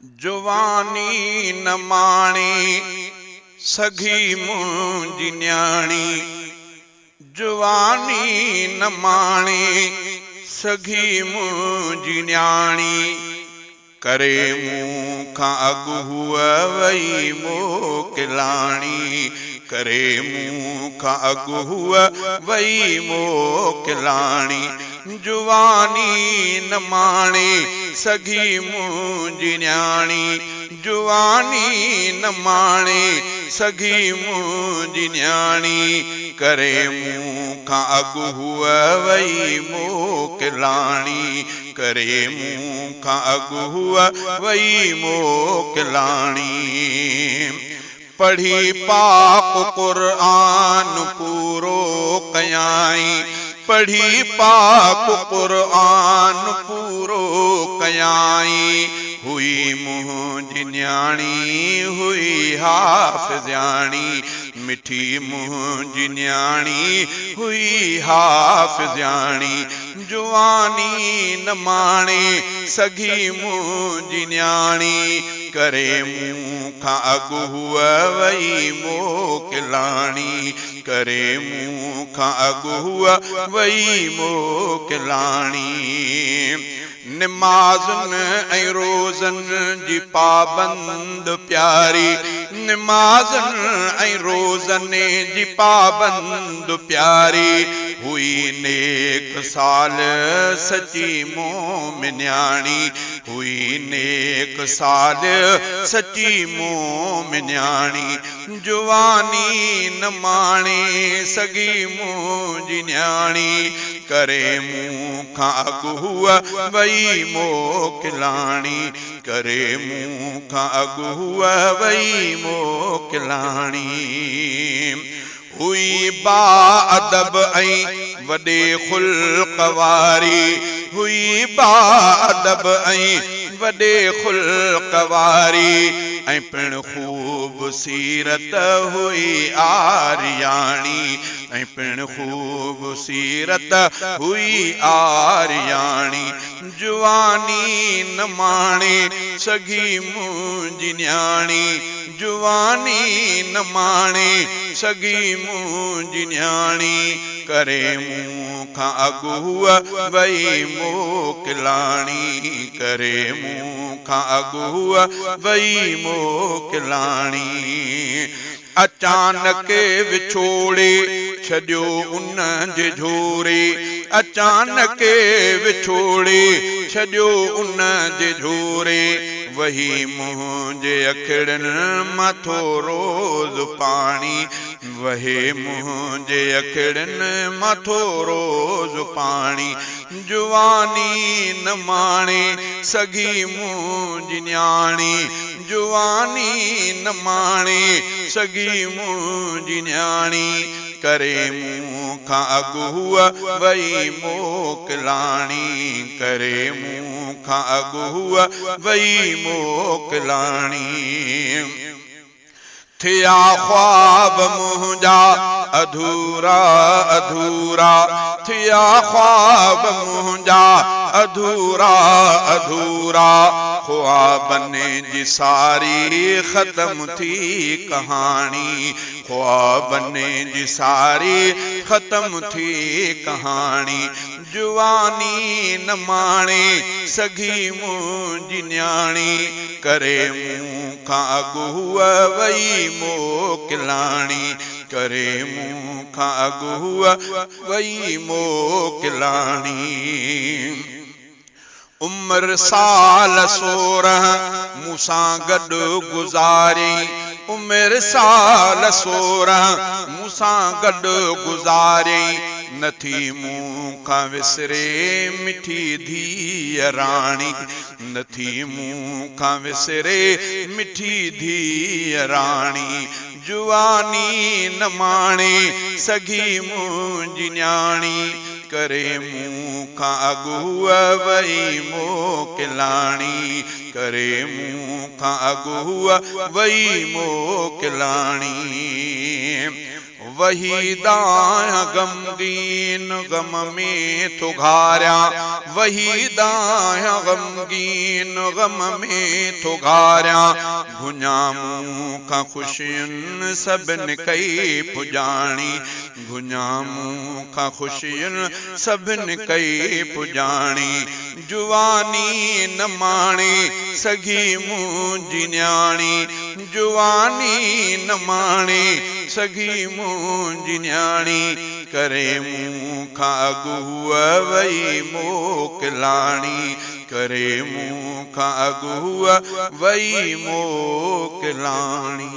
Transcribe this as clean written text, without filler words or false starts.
जुवानी न माणी सघी मुंहिंजी न्याणी, जुवानी न माणी सघी मुंहिंजी न्याणी। करे मूंखां अॻु हुअ वई मोकिलाणी, करे मूंखां अॻु हुअ वई मोकिलाणी। जुवानी न माणे सघी मुंहिंजी न्याणी, जुवानी न माणे सघी मुंहिंजी न्याणी। करे मूंखां अॻु हुअ वई मोकिलाणी, करे मूंखां अॻु हुअ वई मोकिलाणी। पढ़ी पाक क़ुरआन पूरो कयाई, पढ़ी पाक क़ुरआन पूरो कयाई। हुई मुंहिंजी न्याणी हुई हाफ़िज़ाणी, मिठी मुंहिंजी न्याणी हुई हाफ़िज़ाणी। जुवानी न माणे सघी मुंहिंजी न्याणी, करे मूंखां अॻु हुअ वई मोकिलाणी, करे मूंखां अॻु हुअ वई मोकिलाणी। निमाज़ुनि ऐं रोज़नि जी पाबंद प्यारी, निमाज़ुनि ऐं रोज़नि जी पाबंद प्यारी। हुई नेक साल सची मोमिन्याणी, हुई नेक साल सची मोमिन्याणी। जुवानी न माणे सघी मुंहिंजी न्याणी, करे मूंखां अॻु हुअ वई मोकिलाणी, करे मूंखां अॻु हुअ वई मोकिलाणी। हुई बाअदब ऐं वॾे ख़ुल्क़ वारी, हुई बाअदब ऐं वॾे ख़ुल्क़ वारी। ऐं पिण ख़ूब सीरत हुई आरियाणी, ऐं पिण ख़ूब सीरत हुई आरियाणी। जुवानी न माणे सघी मुंहिंजी न्याणी, जुवानी न माणे सघी मुंहिंजी न्याणी। करे मूंखां अॻु हुअ वई मोकिलाणी, करे मूंखां अॻु हुअ वई मोकिलाणी। अचानक विछोड़े छॾियो उन जे झोरे, अचानक विछोड़े छॾियो उन जे झोरे। वही मुंहिंजे अखिड़ियुनि मथो रोज़ पाणी, वहे मुंहिंजे अखिड़ियुनि मथो रोज़ पाणी। जुवानी न माणे सघी मुंहिंजी न्याणी, जुवानी न माणे सघी मुंहिंजी न्याणी। करे मूंखां अॻु हुअ वई मोकिलाणी, करे मूंखां अॻु हुअ वई मोकिलाणी। थिया ख्वाब मुंहिंजा अधूरा अधूरा, थिया ख्वाब मुंहिंजा अधूरा अधूरा। ख्वाबनि जी सारी ख़त्म थी कहाणी, ख्वाबनि जी सारी ख़त्म थी कहाणी। जुवानी न माणे सघी मुंहिंजी न्याणी, करे मूंखां अॻु हुअ वई मोकिलाणी, करे मूंखां अॻु हुअ वई मोकिलाणी। उम्र साल 16 मूंसां गॾु गुज़ारी, उम्र साल 16 मूंसां गॾु गुज़ारी। नथी मूंखां विसरे मिठी धीअ राणी, नथी मूंखां विसरे मिठी धीअ राणी। जुवानी न माणे सघी मुंहिंजी न्याणी, करे मूंखां अॻु हुअ वई मोकिलाणी, करे मूंखां अॻु हुअ वई मोकिलाणी। वहीदा गमगीन गम में तो घारिया, वहीदा गमगीन गम में तो घारिया। घुञा मूं खां ख़ुशियुनि सभिनि कई पुॼाणी, घुञा मूं खां ख़ुशियुनि सभिनि कई पुॼाणी। जुवानी न माणे सघी मुंहिंजी न्याणी, जुवानी न माणे सघी मुंहिंजी न्याणी। करे मूं खां अॻु हूअ वई मोकिलाणी, करे मूं खां अॻु हूअ वई मोकिलाणी।